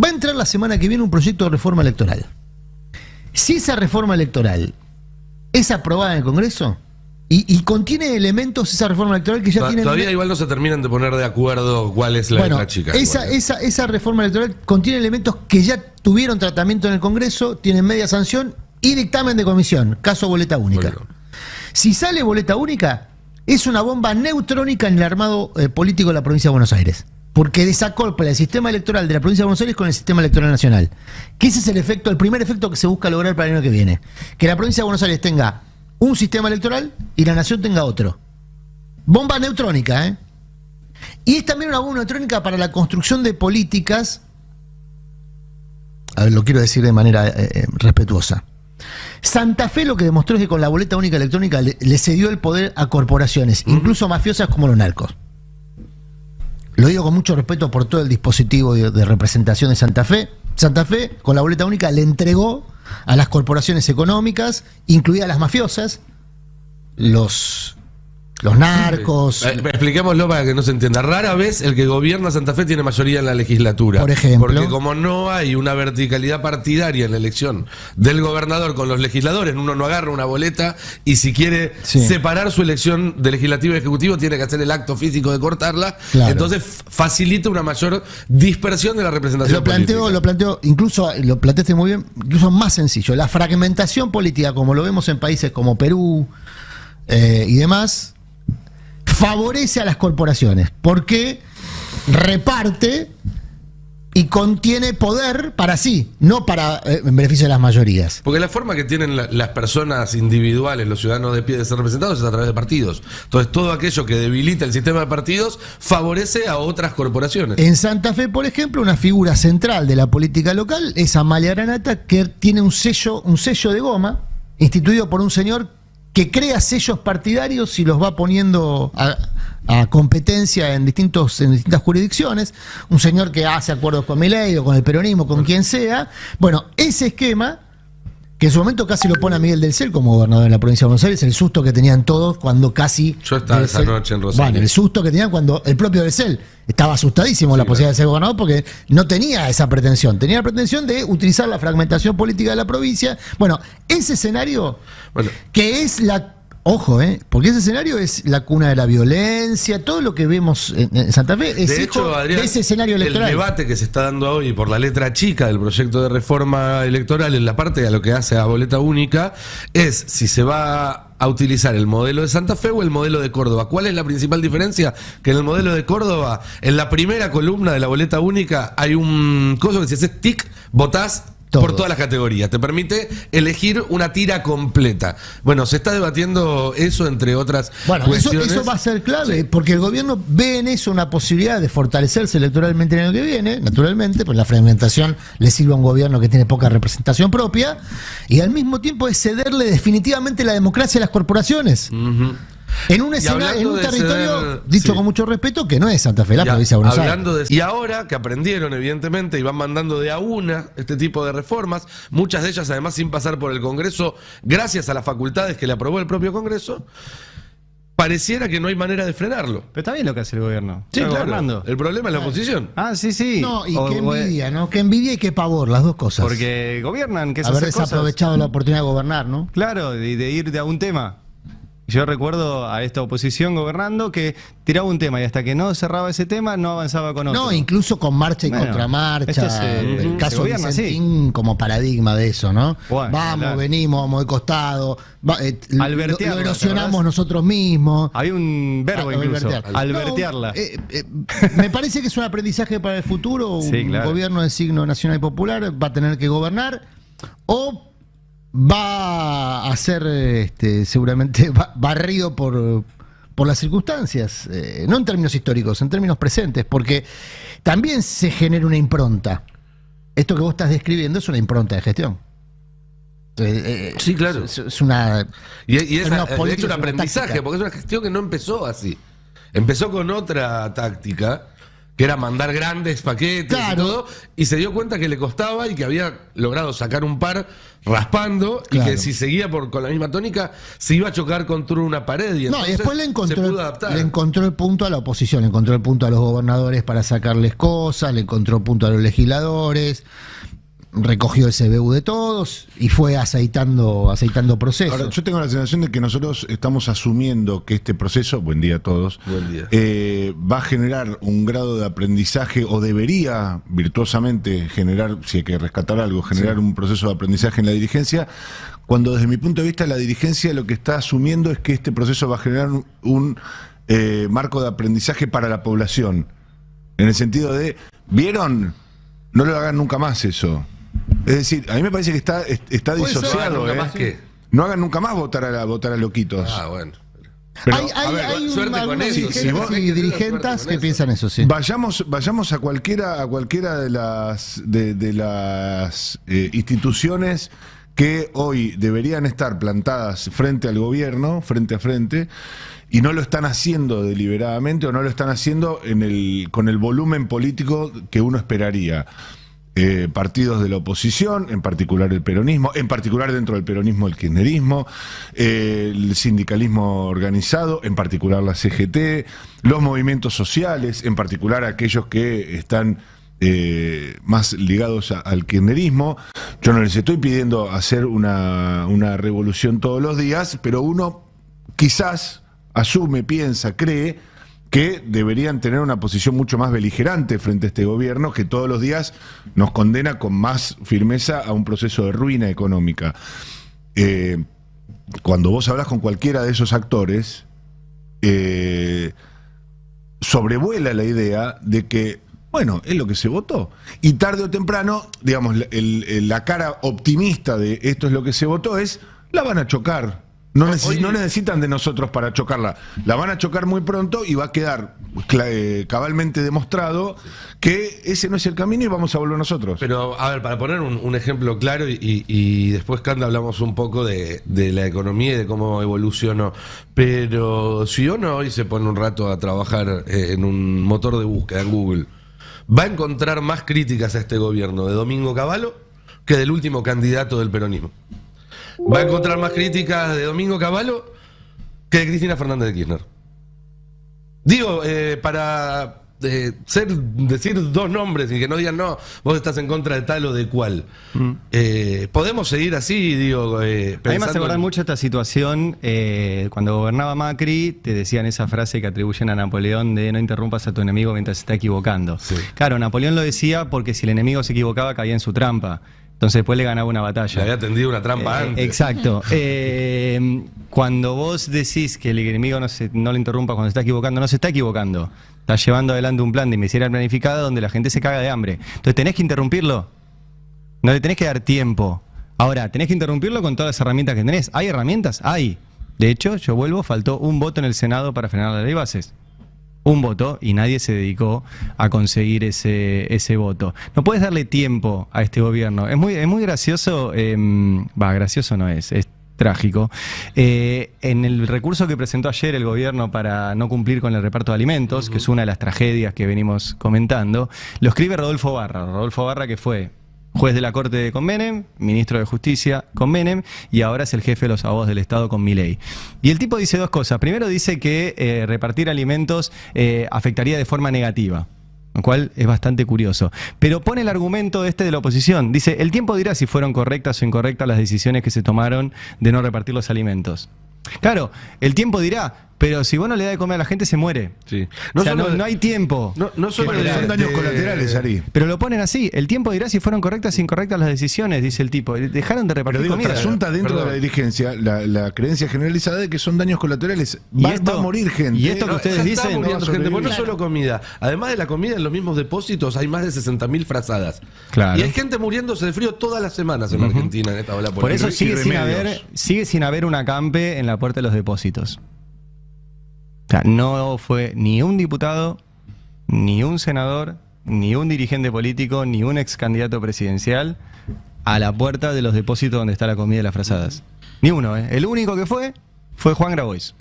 Va a entrar la semana que viene un proyecto de reforma electoral. Si esa reforma electoral es aprobada en el Congreso y contiene elementos esa reforma electoral que ya tienen... Todavía igual no se terminan de poner de acuerdo cuál es la letra chica. Esa reforma electoral contiene elementos que ya tuvieron tratamiento en el Congreso, tienen media sanción y dictamen de comisión, caso boleta única. Bueno. Si sale boleta única, es una bomba neutrónica en el armado político de la provincia de Buenos Aires. Porque desacopla el sistema electoral de la provincia de Buenos Aires con el sistema electoral nacional. Que ese es el primer efecto que se busca lograr para el año que viene. Que la provincia de Buenos Aires tenga un sistema electoral y la nación tenga otro. Bomba neutrónica, ¿eh? Y es también una bomba neutrónica para la construcción de políticas. A ver, lo quiero decir de manera respetuosa. Santa Fe lo que demostró es que con la boleta única electrónica le cedió el poder a corporaciones, incluso mafiosas como los narcos. Lo digo con mucho respeto por todo el dispositivo de representación de Santa Fe. Santa Fe, con la boleta única, le entregó a las corporaciones económicas, incluidas las mafiosas, los narcos. Expliquémoslo para que no se entienda. Rara vez el que gobierna Santa Fe tiene mayoría en la legislatura. Por ejemplo. Porque como no hay una verticalidad partidaria en la elección del gobernador con los legisladores, uno no agarra una boleta y si quiere separar su elección de legislativo y ejecutivo tiene que hacer el acto físico de cortarla. Claro. Entonces facilita una mayor dispersión de la representación política. Lo planteo, incluso lo planteaste muy bien, incluso más sencillo. La fragmentación política, como lo vemos en países como Perú y demás, favorece a las corporaciones porque reparte y contiene poder para sí, no para en beneficio de las mayorías. Porque la forma que tienen las personas individuales, los ciudadanos de pie de ser representados es a través de partidos. Entonces todo aquello que debilita el sistema de partidos favorece a otras corporaciones. En Santa Fe, por ejemplo, una figura central de la política local es Amalia Granata, que tiene un sello de goma instituido por un señor que crea sellos partidarios y los va poniendo a competencia en distintas jurisdicciones. Un señor que hace acuerdos con Milei o con el peronismo, con quien sea. Bueno, ese esquema, que en su momento casi lo pone a Miguel del Cel como gobernador de la provincia de Buenos Aires, el susto que tenían todos cuando casi... Yo estaba esa noche en Rosario. Bueno, el susto que tenían cuando el propio del Cel estaba asustadísimo la posibilidad de ser gobernador porque no tenía esa pretensión. Tenía la pretensión de utilizar la fragmentación política de la provincia. Bueno, ese escenario, que es la... Ojo, porque ese escenario es la cuna de la violencia, todo lo que vemos en Santa Fe es hecho, Adrián, de ese escenario electoral. El debate que se está dando hoy por la letra chica del proyecto de reforma electoral en la parte de lo que hace a boleta única es si se va a utilizar el modelo de Santa Fe o el modelo de Córdoba. ¿Cuál es la principal diferencia? Que en el modelo de Córdoba, en la primera columna de la boleta única, hay un coso que si haces tic, votás por todas las categorías. Te permite elegir una tira completa. Bueno, se está debatiendo eso, entre otras cuestiones. Eso va a ser clave, porque el gobierno ve en eso una posibilidad de fortalecerse electoralmente en el año que viene, naturalmente, pues la fragmentación le sirve a un gobierno que tiene poca representación propia, y al mismo tiempo es cederle definitivamente la democracia a las corporaciones. En un territorio, dicho con mucho respeto, que no es Santa Fe, la provincia de Buenos Aires. Y ahora que aprendieron, evidentemente, y van mandando de a una este tipo de reformas, muchas de ellas además sin pasar por el Congreso, gracias a las facultades que le aprobó el propio Congreso, pareciera que no hay manera de frenarlo. Pero está bien lo que hace el gobierno. Sí, claro. Gobernando. El problema es la oposición. Sí. No, y qué envidia, ¿no? Qué envidia y qué pavor, las dos cosas. Porque gobiernan, que haber desaprovechado la oportunidad de gobernar, ¿no? Claro, de ir de a un tema. Yo recuerdo a esta oposición gobernando que tiraba un tema y hasta que no cerraba ese tema no avanzaba con otro. No, incluso con marcha y contramarcha. El caso de Vicentín como paradigma de eso, ¿no? Venimos, vamos de costado, lo erosionamos nosotros mismos. Hay un verbo incluso, albertearla. Me parece que es un aprendizaje para el futuro. Un gobierno de signo nacional y popular va a tener que gobernar o va a ser seguramente barrido por las circunstancias, no en términos históricos, en términos presentes, porque también se genera una impronta. Esto que vos estás describiendo es una impronta de gestión. Sí, claro. Es una... Y es de hecho un aprendizaje, porque es una gestión que no empezó así. Empezó con otra táctica que era mandar grandes paquetes Claro. y todo, y se dio cuenta que le costaba y que había logrado sacar un par raspando, Claro. y que si seguía con la misma tónica se iba a chocar contra una pared. Y No, y entonces después se pudo adaptar. le encontró el punto a la oposición, le encontró el punto a los gobernadores para sacarles cosas, le encontró el punto a los legisladores, recogió el CBU de todos y fue aceitando procesos. Ahora, yo tengo la sensación de que nosotros estamos asumiendo que este proceso, buen día a todos, Buen día. va a generar un grado de aprendizaje, o debería virtuosamente generar, si hay que rescatar algo, generar un proceso de aprendizaje en la dirigencia, cuando desde mi punto de vista la dirigencia lo que está asumiendo es que este proceso va a generar un marco de aprendizaje para la población. En el sentido de, ¿vieron? No lo hagan nunca más eso. Es decir, a mí me parece que está Puede ser. disociado. ¿Nunca más qué? No hagan nunca más votar a loquitos. Ah, bueno. Pero, hay a ver, suerte con algunos eso, dirigentes si vos- y dirigentas que piensan eso, sí. vayamos a cualquiera de las instituciones que hoy deberían estar plantadas frente al gobierno, frente a frente, y no lo están haciendo deliberadamente, o no lo están haciendo con el volumen político que uno esperaría. Partidos de la oposición, en particular el peronismo, en particular dentro del peronismo el kirchnerismo, el sindicalismo organizado, en particular la CGT, los movimientos sociales, en particular aquellos que están más ligados al kirchnerismo. Yo no les estoy pidiendo hacer una revolución todos los días, pero uno quizás asume, piensa, cree que deberían tener una posición mucho más beligerante frente a este gobierno, que todos los días nos condena con más firmeza a un proceso de ruina económica. Cuando vos hablas con cualquiera de esos actores, sobrevuela la idea de que, bueno, es lo que se votó. Y tarde o temprano, digamos, la cara optimista de esto es lo que se votó es, la van a chocar. No necesitan de nosotros para chocarla. La van a chocar muy pronto y va a quedar cabalmente demostrado que ese no es el camino y vamos a volver nosotros. Pero, a ver, para poner un ejemplo claro, y después, Canda, hablamos un poco de la economía y de cómo evolucionó. Pero si uno hoy se pone un rato a trabajar en un motor de búsqueda en Google, va a encontrar más críticas a este gobierno de Domingo Cavallo que del último candidato del peronismo. Va a encontrar más críticas de Domingo Cavallo que de Cristina Fernández de Kirchner. Digo, para decir dos nombres y que no digan, no, vos estás en contra de tal o de cual. Podemos seguir así, digo, A mí me hace acordar mucho esta situación, cuando gobernaba Macri, te decían esa frase que atribuyen a Napoleón de no interrumpas a tu enemigo mientras se está equivocando. Sí. Claro, Napoleón lo decía porque si el enemigo se equivocaba caía en su trampa. Entonces después le ganaba una batalla. Le había tendido una trampa antes. Exacto. Cuando vos decís que el enemigo no lo interrumpa cuando se está equivocando, no se está equivocando. Está llevando adelante un plan de miseria planificada donde la gente se caga de hambre. Entonces tenés que interrumpirlo. No le tenés que dar tiempo. Ahora, tenés que interrumpirlo con todas las herramientas que tenés. ¿Hay herramientas? Hay. De hecho, yo vuelvo, faltó un voto en el Senado para frenar la ley de bases. Un voto, y nadie se dedicó a conseguir ese voto. No puedes darle tiempo a este gobierno. Es muy gracioso, gracioso no es trágico. En el recurso que presentó ayer el gobierno para no cumplir con el reparto de alimentos, que es una de las tragedias que venimos comentando, lo escribe Rodolfo Barra, que fue juez de la Corte con Menem, ministro de Justicia con Menem, y ahora es el jefe de los abogados del Estado con Milei. Y el tipo dice dos cosas. Primero dice que repartir alimentos afectaría de forma negativa, lo cual es bastante curioso. Pero pone el argumento de la oposición. Dice, el tiempo dirá si fueron correctas o incorrectas las decisiones que se tomaron de no repartir los alimentos. Claro, el tiempo dirá, pero si vos no le das de comer a la gente se muere. Sí. O sea, no hay tiempo. No solo Bueno, son daños colaterales, Ari. Pero lo ponen así, el tiempo dirá si fueron correctas o incorrectas las decisiones, dice el tipo. Dejaron de Pero repartir digo, comida. trasunta dentro de la dirigencia la creencia generalizada de que son daños colaterales. Va a morir gente. y esto que ustedes Ya dicen, está muriendo no va a gente, porque no sobrevivir. solo comida. Además de la comida, en los mismos depósitos hay más de 60.000 frazadas. Claro. Y hay gente muriéndose de frío todas las semanas en Argentina en esta ola Por eso política. sigue sin haber un acampe en la puerta de los depósitos. O sea, no fue ni un diputado, ni un senador, ni un dirigente político, ni un ex candidato presidencial a la puerta de los depósitos donde está la comida y las frazadas. Ni uno, ¿eh? El único que fue Juan Grabois.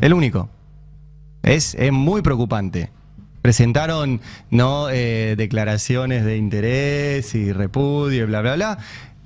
El único. Es muy preocupante. presentaron no declaraciones de interés y repudio y bla, bla, bla.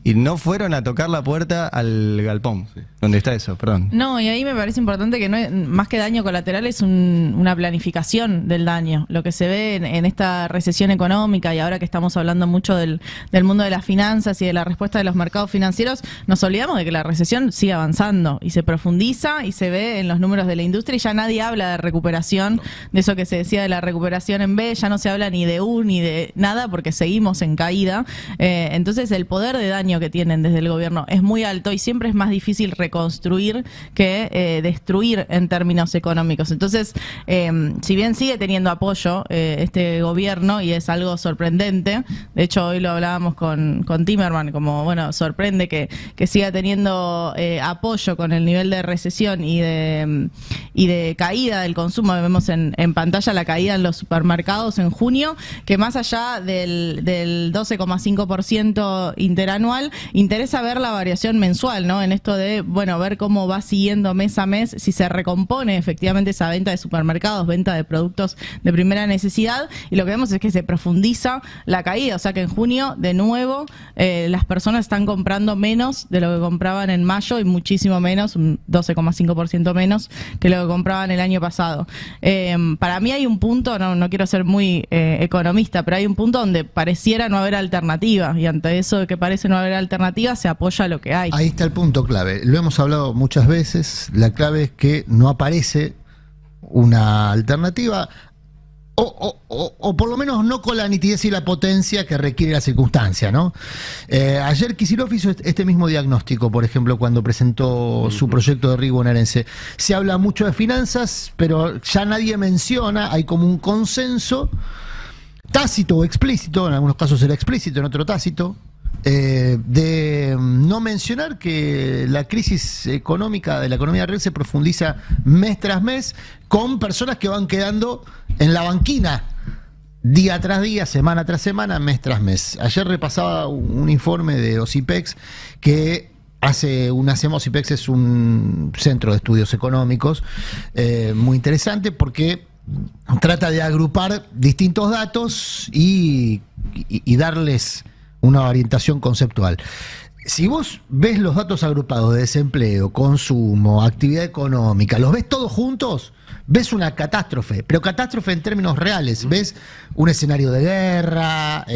Y no fueron a tocar la puerta al galpón. ¿Dónde está eso? Perdón. No, y ahí me parece importante que no es, más que daño colateral es una planificación del daño. Lo que se ve en esta recesión económica y ahora que estamos hablando mucho del mundo de las finanzas y de la respuesta de los mercados financieros, nos olvidamos de que la recesión sigue avanzando y se profundiza y se ve en los números de la industria y ya nadie habla de recuperación, de eso que se decía de la recuperación en B, ya no se habla ni de U ni de nada porque seguimos en caída. Entonces el poder de daño que tienen desde el gobierno es muy alto y siempre es más difícil reconstruir que destruir en términos económicos. Entonces, si bien sigue teniendo apoyo este gobierno y es algo sorprendente, de hecho hoy lo hablábamos con Timerman, como bueno, sorprende que siga teniendo apoyo con el nivel de recesión y de caída del consumo. Vemos en pantalla la caída en los supermercados en junio, que más allá del 12,5% interanual, interesa ver la variación mensual, ¿no? En esto de, bueno, ver cómo va siguiendo mes a mes, si se recompone efectivamente esa venta de supermercados, venta de productos de primera necesidad, y lo que vemos es que se profundiza la caída, o sea que en junio, de nuevo, las personas están comprando menos de lo que compraban en mayo y muchísimo menos, un 12,5% menos que lo que compraban el año pasado. Para mí hay un punto, no quiero ser muy economista, pero hay un punto donde pareciera no haber alternativa, y ante eso de que parece no haber alternativa, se apoya lo que hay. Ahí está el punto clave. Lo hemos hablado muchas veces. La clave es que no aparece una alternativa, o por lo menos no con la nitidez y la potencia que requiere la circunstancia, ¿no? Ayer Kicillof hizo este mismo diagnóstico, por ejemplo, cuando presentó su proyecto de riego bonaerense. Se habla mucho de finanzas, pero ya nadie menciona, hay como un consenso tácito o explícito, en algunos casos era explícito, en otro tácito, de no mencionar que la crisis económica de la economía real se profundiza mes tras mes con personas que van quedando en la banquina día tras día, semana tras semana, mes tras mes. Ayer repasaba un informe de OSIPEX que hace una semana. OSIPEX es un centro de estudios económicos muy interesante porque trata de agrupar distintos datos y darles una orientación conceptual. Si vos ves los datos agrupados de desempleo, consumo, actividad económica, los ves todos juntos, ves una catástrofe, pero catástrofe en términos reales. Ves un escenario de guerra,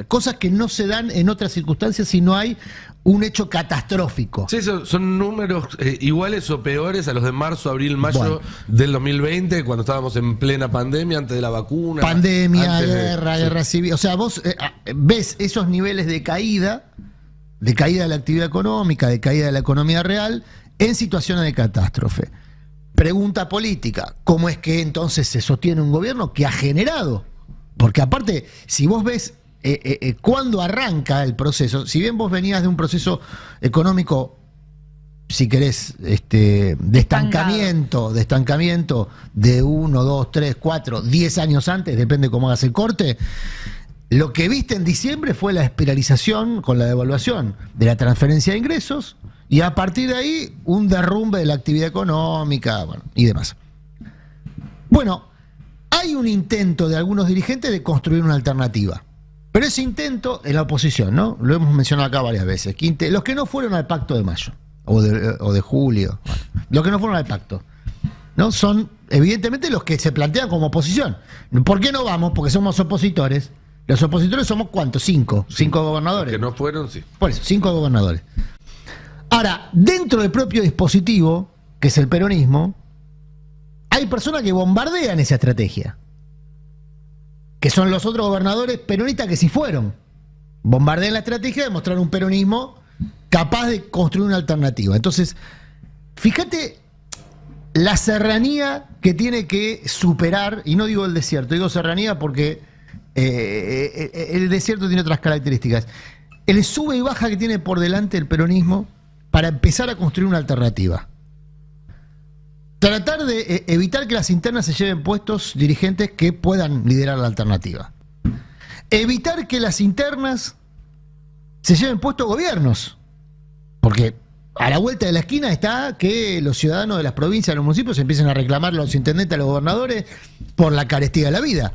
cosas que no se dan en otras circunstancias si no hay un hecho catastrófico. Sí, son números iguales o peores a los de marzo, abril, mayo del 2020, cuando estábamos en plena pandemia, antes de la vacuna. Pandemia, guerra civil. O sea, vos ves esos niveles de caída de la actividad económica, de caída de la economía real, en situaciones de catástrofe. Pregunta política: ¿cómo es que entonces se sostiene un gobierno que ha generado? Porque aparte, si vos ves cuándo arranca el proceso, si bien vos venías de un proceso económico, si querés, de estancamiento de 1, 2, 3, 4, 10 años antes, depende cómo hagas el corte, lo que viste en diciembre fue la espiralización con la devaluación de la transferencia de ingresos y a partir de ahí un derrumbe de la actividad económica, y demás. Bueno, hay un intento de algunos dirigentes de construir una alternativa. Pero ese intento en la oposición, ¿no? Lo hemos mencionado acá varias veces. Los que no fueron al pacto de mayo o de julio, los que no fueron al pacto, ¿no? Son evidentemente los que se plantean como oposición. ¿Por qué no vamos? Porque somos opositores. Los opositores somos ¿cuántos? 5 gobernadores. Que no fueron, sí. Por eso, 5 gobernadores. Ahora, dentro del propio dispositivo, que es el peronismo, hay personas que bombardean esa estrategia, que son los otros gobernadores peronistas que sí fueron. Bombardean la estrategia de mostrar un peronismo capaz de construir una alternativa. Entonces, fíjate la serranía que tiene que superar, y no digo el desierto, digo serranía porque el desierto tiene otras características. El sube y baja que tiene por delante el peronismo para empezar a construir una alternativa. Tratar de evitar que las internas se lleven puestos dirigentes que puedan liderar la alternativa. Evitar que las internas se lleven puestos gobiernos. Porque a la vuelta de la esquina está que los ciudadanos de las provincias, de los municipios, empiecen a reclamar a los intendentes, a los gobernadores, por la carestía de la vida.